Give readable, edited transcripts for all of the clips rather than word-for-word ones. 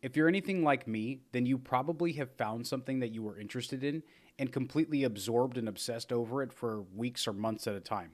If you're anything like me, then you probably have found something that you were interested in and completely absorbed and obsessed over it for weeks or months at a time.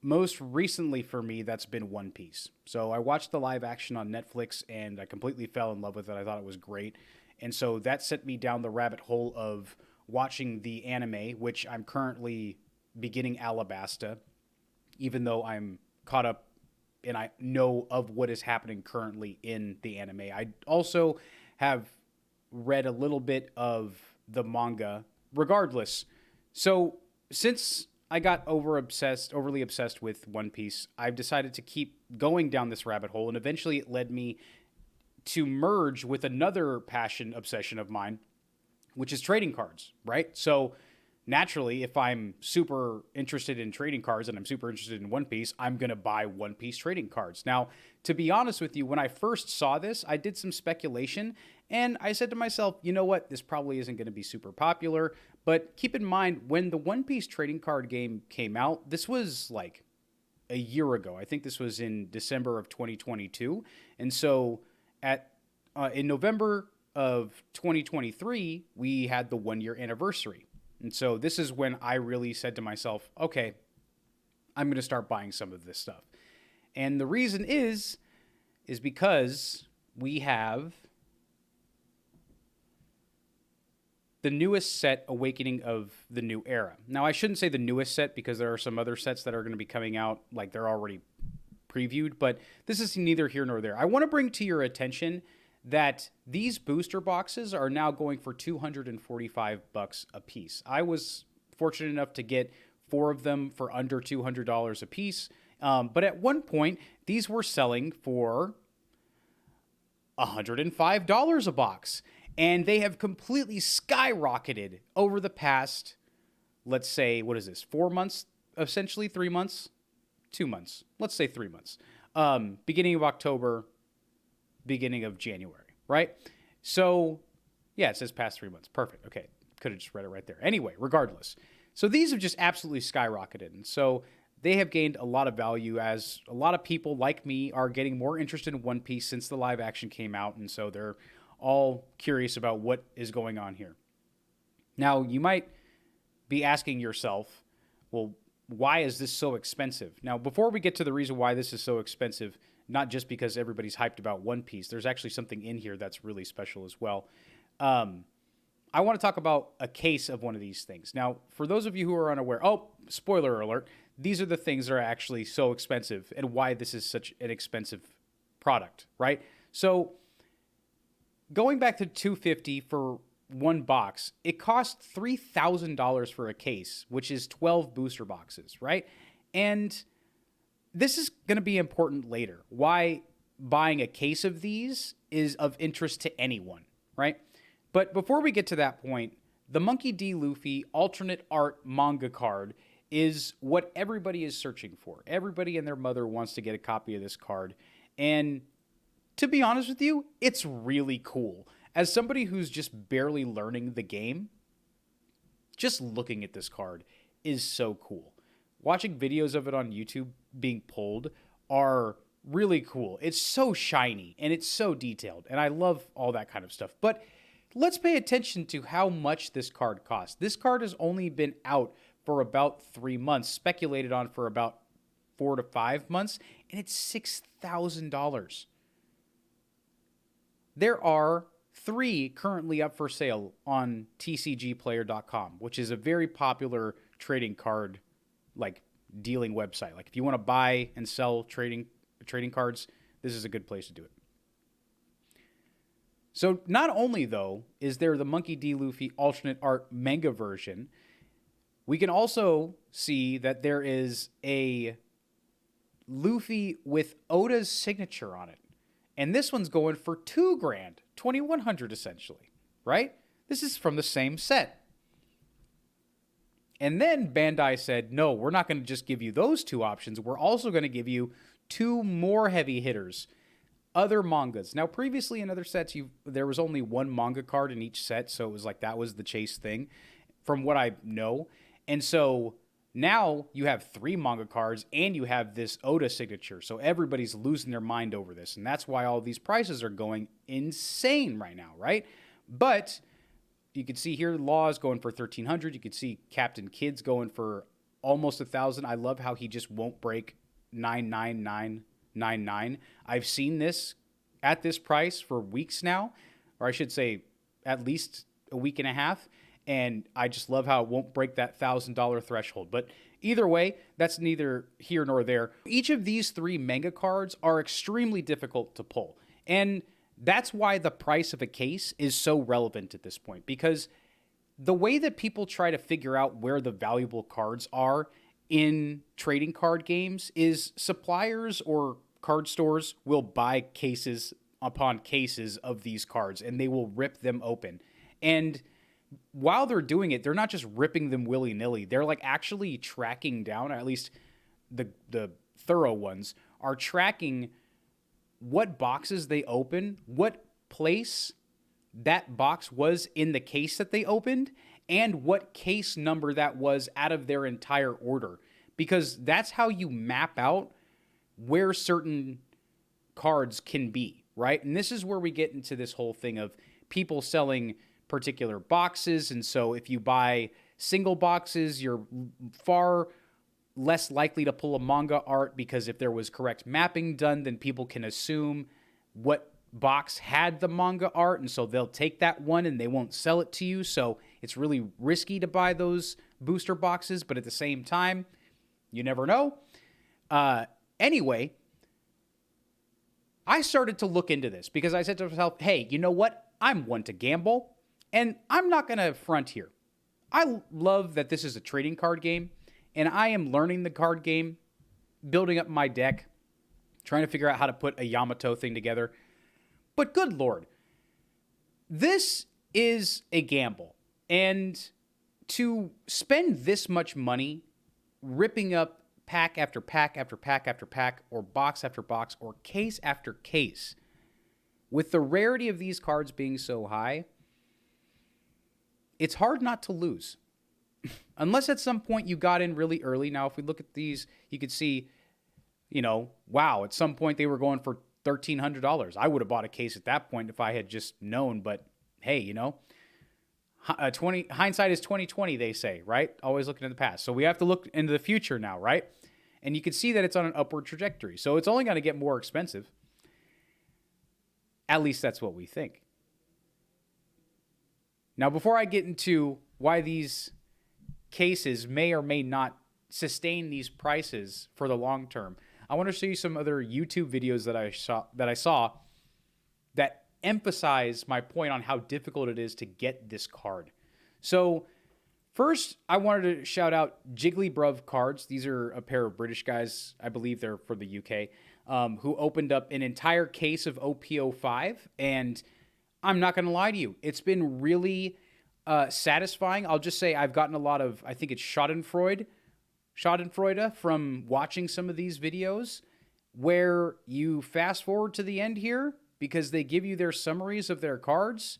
Most recently for me, that's been One Piece. So I watched the live action on Netflix and I completely fell in love with it. I thought it was great. And so that sent me down the rabbit hole of watching the anime, which I'm currently beginning Alabasta, even though I'm caught up and I know of what is happening currently in the anime. I also have read a little bit of the manga regardless. So since I got overly obsessed with One Piece, I've decided to keep going down this rabbit hole, and eventually it led me to merge with another obsession of mine, which is trading cards, right? So naturally, if I'm super interested in trading cards and I'm super interested in One Piece, I'm going to buy One Piece trading cards. Now, to be honest with you, when I first saw this, I did some speculation and I said to myself, you know what? This probably isn't going to be super popular. But keep in mind, when the One Piece trading card game came out, this was like a year ago. I think this was in December of 2022. And so at in November of 2023, we had the 1 year anniversary. And so this is when I really said to myself, okay, I'm going to start buying some of this stuff. And the reason is because we have the newest set, Awakening of the New Era. Now, I shouldn't say the newest set because there are some other sets that are going to be coming out, like they're already previewed, but this is neither here nor there. I want to bring to your attention that these booster boxes are now going for $245 a piece. I was fortunate enough to get 4 of them for under $200 a piece, but at one point, these were selling for $105 a box. And they have completely skyrocketed over the past, let's say, what is this, 4 months, essentially 3 months, 2 months, let's say 3 months. Beginning of October, beginning of January, right? So, yeah, it says past 3 months. Perfect. Okay, could have just read it right there. Anyway, regardless. So these have just absolutely skyrocketed. And so they have gained a lot of value as a lot of people like me are getting more interested in One Piece since the live action came out. And so they're all curious about what is going on here. Now, you might be asking yourself, well, why is this so expensive? Now, before we get to the reason why this is so expensive, not just because everybody's hyped about One Piece, there's actually something in here that's really special as well. I want to talk about a case of one of these things. Now, for those of you who are unaware, spoiler alert, these are the things that are actually so expensive and why this is such an expensive product, right? So, going back to $250 for one box, it costs $3,000 for a case, which is 12 booster boxes, right? And this is going to be important later. Why buying a case of these is of interest to anyone, right? But before we get to that point, the Monkey D. Luffy alternate art manga card is what everybody is searching for. Everybody and their mother wants to get a copy of this card. And to be honest with you, it's really cool. As somebody who's just barely learning the game, just looking at this card is so cool. Watching videos of it on YouTube being pulled are really cool. It's so shiny and it's so detailed, and I love all that kind of stuff. But let's pay attention to how much this card costs. This card has only been out for about 3 months, speculated on for about 4 to 5 months, and it's $6,000. There are 3 currently up for sale on tcgplayer.com, which is a very popular trading card dealing website. Like if you want to buy and sell trading cards, this is a good place to do it. So not only though is there the Monkey D. Luffy alternate art manga version, we can also see that there is a Luffy with Oda's signature on it. And this one's going for $2,000, $2,100 essentially, right? This is from the same set. And then Bandai said, no, we're not going to just give you those 2 options. We're also going to give you 2 more heavy hitters, other mangas. Now, previously in other sets, there was only 1 manga card in each set. So it was like that was the chase thing from what I know. And so Now you have 3 manga cards and you have this Oda signature. So everybody's losing their mind over this. And that's why all these prices are going insane right now, right? But you can see here Law is going for 1,300. You can see Captain Kidd's going for almost 1,000. I love how he just won't break 99999. I've seen this at this price for weeks now, or I should say at least a week and a half. And I just love how it won't break that $1,000 threshold. But either way, that's neither here nor there. Each of these 3 manga cards are extremely difficult to pull. And that's why the price of a case is so relevant at this point. Because the way that people try to figure out where the valuable cards are in trading card games is suppliers or card stores will buy cases upon cases of these cards. And they will rip them open. And while they're doing it, they're not just ripping them willy-nilly. They're like actually tracking down, or at least the thorough ones are tracking what boxes they open, what place that box was in the case that they opened, and what case number that was out of their entire order. Because that's how you map out where certain cards can be, right? And this is where we get into this whole thing of people selling particular boxes. And so if you buy single boxes, you're far less likely to pull a manga art, because if there was correct mapping done, then people can assume what box had the manga art, and so they'll take that one and they won't sell it to you. So it's really risky to buy those booster boxes, but at the same time, you never know. Anyway, I started to look into this because I said to myself, hey, you know what? I'm one to gamble. And I'm not going to front here. I love that this is a trading card game, and I am learning the card game, building up my deck, trying to figure out how to put a Yamato thing together. But good Lord, this is a gamble. And to spend this much money ripping up pack after pack after pack after pack, or box after box, or case after case, with the rarity of these cards being so high, it's hard not to lose. Unless at some point you got in really early. Now, if we look at these, you could see, wow, at some point they were going for $1,300. I would have bought a case at that point if I had just known. But hey, hindsight is 2020, they say, right? Always looking in the past. So we have to look into the future now, right? And you can see that it's on an upward trajectory. So it's only going to get more expensive. At least that's what we think. Now, before I get into why these cases may or may not sustain these prices for the long term, I want to show you some other YouTube videos that I saw that emphasize my point on how difficult it is to get this card. So, first, I wanted to shout out Jiggly BRV cards. These are a pair of British guys, I believe they're for the UK, who opened up an entire case of OP05, and I'm not going to lie to you, it's been really satisfying. I'll just say I've gotten a lot of, I think it's Schadenfreude from watching some of these videos, where you fast forward to the end here because they give you their summaries of their cards,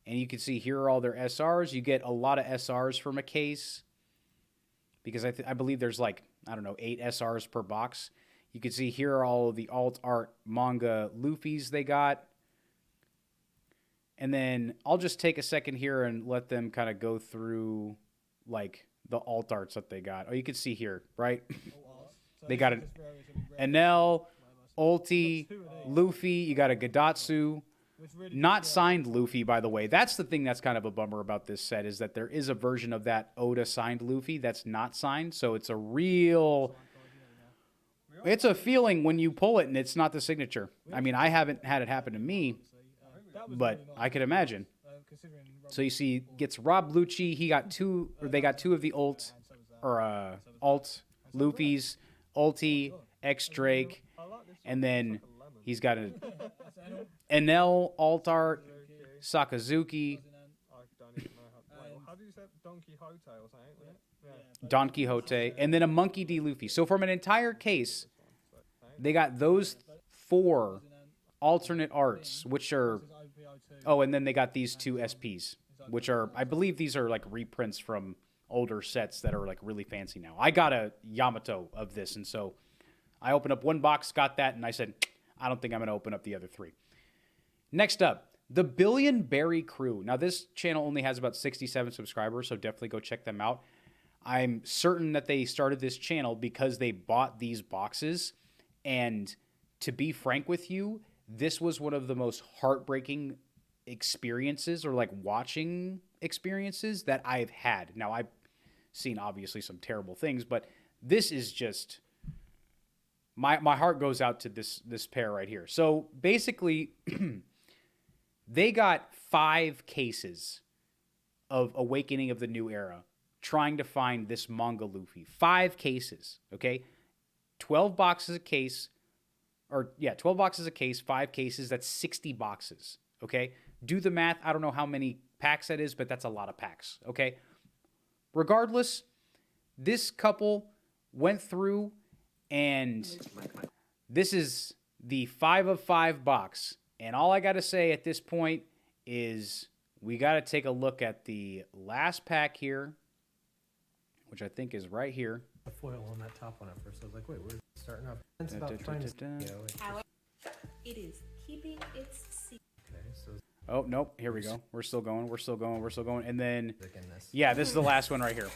and you can see here are all their SRs. You get a lot of SRs from a case because I believe there's 8 SRs per box. You can see here are all of the alt art manga Luffy's they got. And then I'll just take a second here and let them kind of go through the alt arts that they got. Oh, you can see here, right? They got an Enel, Ulti, Luffy. You got a Gadatsu. Not signed Luffy, by the way. That's the thing that's kind of a bummer about this set, is that there is a version of that Oda signed Luffy that's not signed. So it's it's a feeling when you pull it and it's not the signature. I mean, I haven't had it happen to me, but I could imagine. So you see, gets Rob Lucci. They got two of the alt Luffy's, Ulti, X Drake, and then he's got an Enel alt art, Sakazuki, Don Quixote, and then a Monkey D. Luffy. So from an entire case, they got those 4 alternate arts, which are... Oh, and then they got these 2 SPs, which are... I believe these are reprints from older sets that are like really fancy now. I got a Yamato of this, and so I opened up one box, got that, and I said, I don't think I'm going to open up the other 3. Next up, the Billion Berry Crew. Now, this channel only has about 67 subscribers, so definitely go check them out. I'm certain that they started this channel because they bought these boxes, and to be frank with you, this was one of the most heartbreaking experiences, or like watching experiences, that I've had. Now, I've seen obviously some terrible things, but this is just... My heart goes out to this pair right here. So basically, they got 5 cases of Awakening of the New Era trying to find this manga Luffy. 5 cases, okay? 12 boxes a case, 12 boxes a case, 5 cases, that's 60 boxes, okay? Do the math. I don't know how many packs that is, but that's a lot of packs, okay? Regardless, this couple went through, and this is the 5 of 5 box. And all I got to say at this point is we got to take a look at the last pack here, which I think is right here. The foil on that top one at first. I was like, wait, where's it starting off? It's about trying to... However, it is keeping its secret. Okay, so... Oh, nope. Here we go. We're still going. We're still going. We're still going. And then... Yeah, this is the last one right here.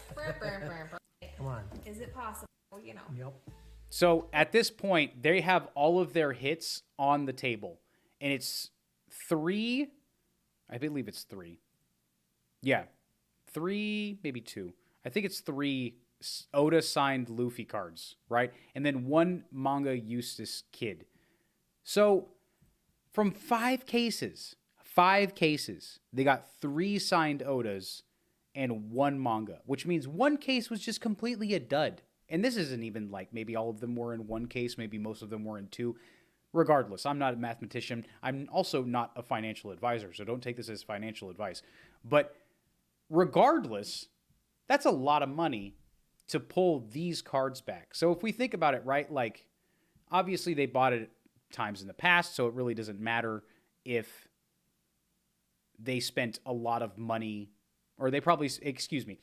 Come on. Is it possible? You know. Yep. So at this point, they have all of their hits on the table. And it's 3... I believe it's 3. Yeah. 3, maybe 2. I think it's 3 Oda signed Luffy cards, right? And then 1 manga Eustace Kid. So from 5 cases, they got 3 signed Odas and 1 manga, which means 1 case was just completely a dud. And this isn't even like maybe all of them were in 1 case, maybe most of them were in 2. Regardless, I'm not a mathematician. I'm also not a financial advisor, so don't take this as financial advice. But regardless, that's a lot of money to pull these cards back. So if we think about it, right, like obviously they bought it times in the past, so it really doesn't matter if they spent a lot of money, or they probably, excuse me,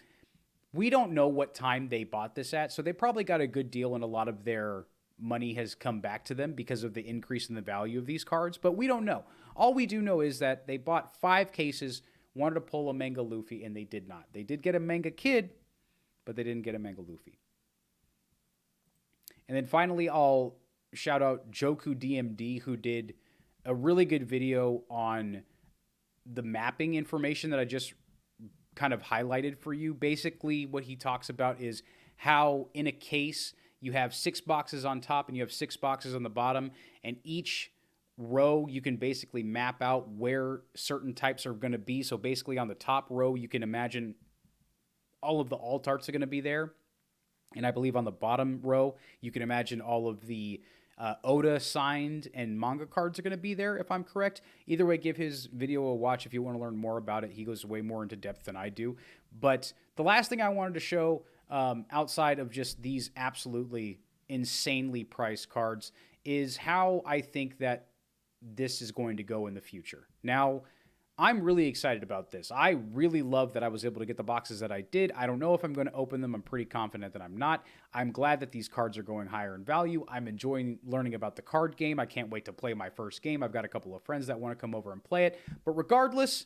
we don't know what time they bought this at, so they probably got a good deal, and a lot of their money has come back to them because of the increase in the value of these cards, but we don't know. All we do know is that they bought 5 cases, wanted to pull a manga Luffy, and they did not. They did get a manga Kid, but they didn't get a manga Luffy. And then finally, I'll shout out Joku DMD, who did a really good video on the mapping information that I just kind of highlighted for you. Basically, what he talks about is how in a case you have 6 boxes on top and you have 6 boxes on the bottom, and each row you can basically map out where certain types are going to be. So basically on the top row, you can imagine all of the alt arts are going to be there. And I believe on the bottom row, you can imagine all of the Oda signed and manga cards are going to be there, if I'm correct. Either way, give his video a watch if you want to learn more about it. He goes way more into depth than I do. But the last thing I wanted to show, outside of just these absolutely insanely priced cards, is how I think that this is going to go in the future. Now, I'm really excited about this. I really love that I was able to get the boxes that I did. I don't know if I'm going to open them. I'm pretty confident that I'm not. I'm glad that these cards are going higher in value. I'm enjoying learning about the card game. I can't wait to play my first game. I've got a couple of friends that want to come over and play it. But regardless,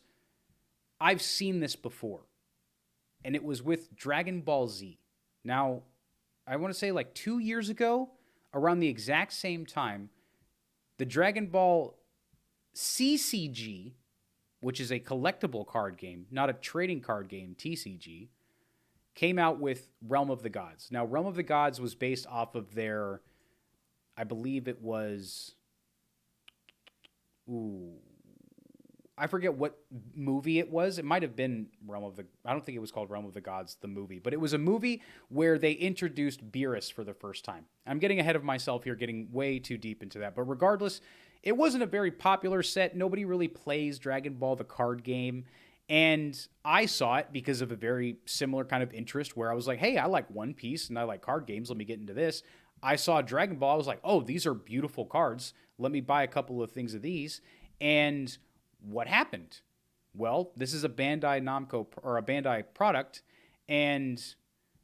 I've seen this before. And it was with Dragon Ball Z. Now, I want to say like 2 years ago, around the exact same time, the Dragon Ball CCG, which is a collectible card game, not a trading card game, TCG, came out with Realm of the Gods. Now, Realm of the Gods was based off of their, I believe it was, I forget what movie it was. It might have been I don't think it was called Realm of the Gods, the movie, but it was a movie where they introduced Beerus for the first time. I'm getting ahead of myself here, getting way too deep into that, but regardless, it wasn't a very popular set. Nobody really plays Dragon Ball, the card game, and I saw it because of a very similar kind of interest where I was like, hey, I like One Piece and I like card games. Let me get into this. I saw Dragon Ball. I was like, oh, these are beautiful cards. Let me buy a couple of things of these. And what happened? Well, this is a Bandai Namco or a Bandai product, And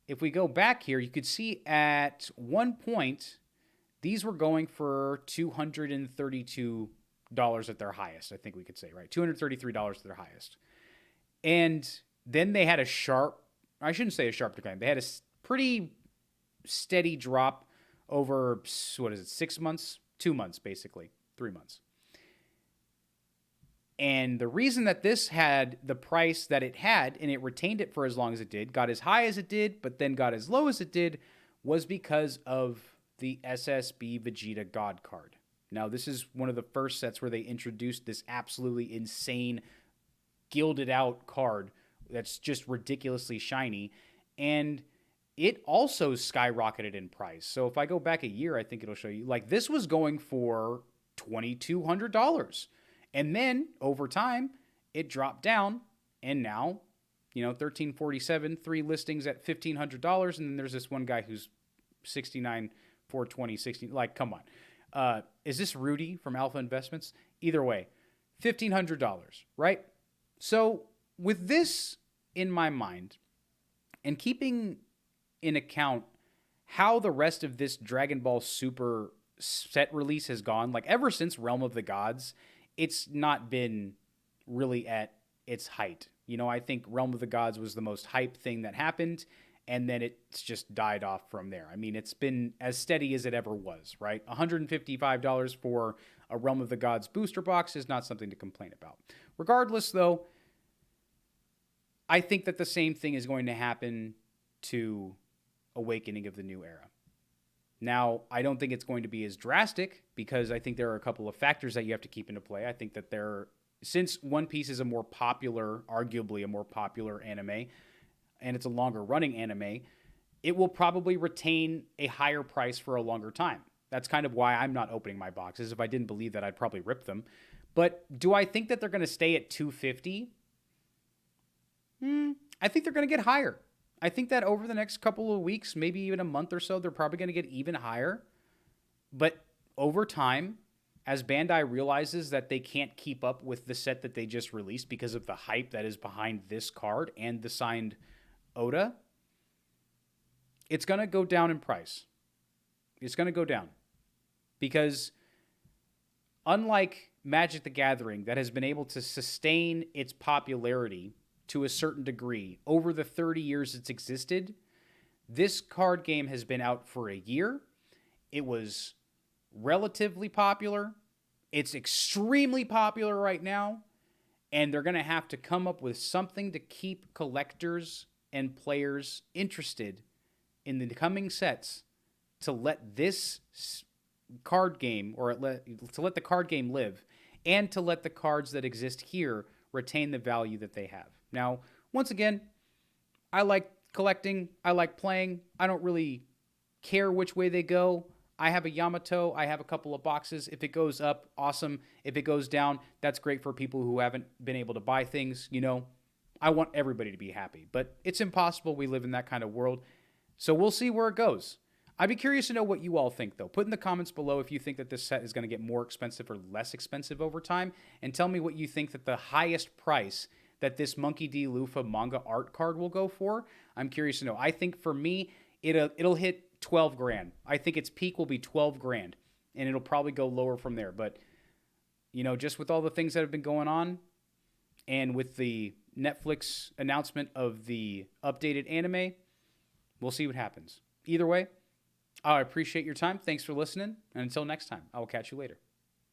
if we go back here, you could see at one point, these were going for $232 at their highest, I think we could say, right? $233 at their highest. And then they had a sharp, I shouldn't say a sharp decline. They had a pretty steady drop over, 6 months? 2 months, basically. 3 months. And the reason that this had the price that it had, and it retained it for as long as it did, got as high as it did, but then got as low as it did, was because of the SSB Vegeta God card. Now, this is one of the first sets where they introduced this absolutely insane, gilded out card that's just ridiculously shiny, and it also skyrocketed in price. So if I go back a year, I think it'll show you, like, this was going for $2,200. And then over time, it dropped down, and now, $1,347, 3 listings at $1,500, and then there's this one guy who's $69, $420, $60. Like, come on. Is this Rudy from Alpha Investments? Either way, $1,500, right? So with this in my mind, and keeping in account how the rest of this Dragon Ball Super set release has gone, like ever since Realm of the Gods, it's not been really at its height. I think Realm of the Gods was the most hype thing that happened, and then it's just died off from there. I mean, it's been as steady as it ever was, right? $155 for a Realm of the Gods booster box is not something to complain about. Regardless, though, I think that the same thing is going to happen to Awakening of the New Era. Now, I don't think it's going to be as drastic because I think there are a couple of factors that you have to keep into play. I think that since One Piece is arguably a more popular anime, and it's a longer running anime, it will probably retain a higher price for a longer time. That's kind of why I'm not opening my boxes. If I didn't believe that, I'd probably rip them. But do I think that they're going to stay at $250? I think they're going to get higher. I think that over the next couple of weeks, maybe even a month or so, they're probably going to get even higher. But over time, as Bandai realizes that they can't keep up with the set that they just released because of the hype that is behind this card and the signed Oda, it's going to go down in price. It's going to go down. Because unlike Magic the Gathering, that has been able to sustain its popularity to a certain degree over the 30 years it's existed, this card game has been out for a year. It was relatively popular. It's extremely popular right now, and they're going to have to come up with something to keep collectors and players interested in the coming sets to let this card game, or to let the card game live, and to let the cards that exist here retain the value that they have. Now, once again, I like collecting. I like playing. I don't really care which way they go. I have a Yamato. I have a couple of boxes. If it goes up, awesome. If it goes down, that's great for people who haven't been able to buy things. I want everybody to be happy. But it's impossible. We live in that kind of world. So we'll see where it goes. I'd be curious to know what you all think, though. Put in the comments below if you think that this set is going to get more expensive or less expensive over time. And tell me what you think that the highest price that this Monkey D. Luffy manga art card will go for. I'm curious to know. I think for me, it'll hit 12 grand. I think its peak will be 12 grand. And it'll probably go lower from there. But, just with all the things that have been going on, and with the Netflix announcement of the updated anime, we'll see what happens. Either way, I appreciate your time. Thanks for listening. And until next time, I will catch you later.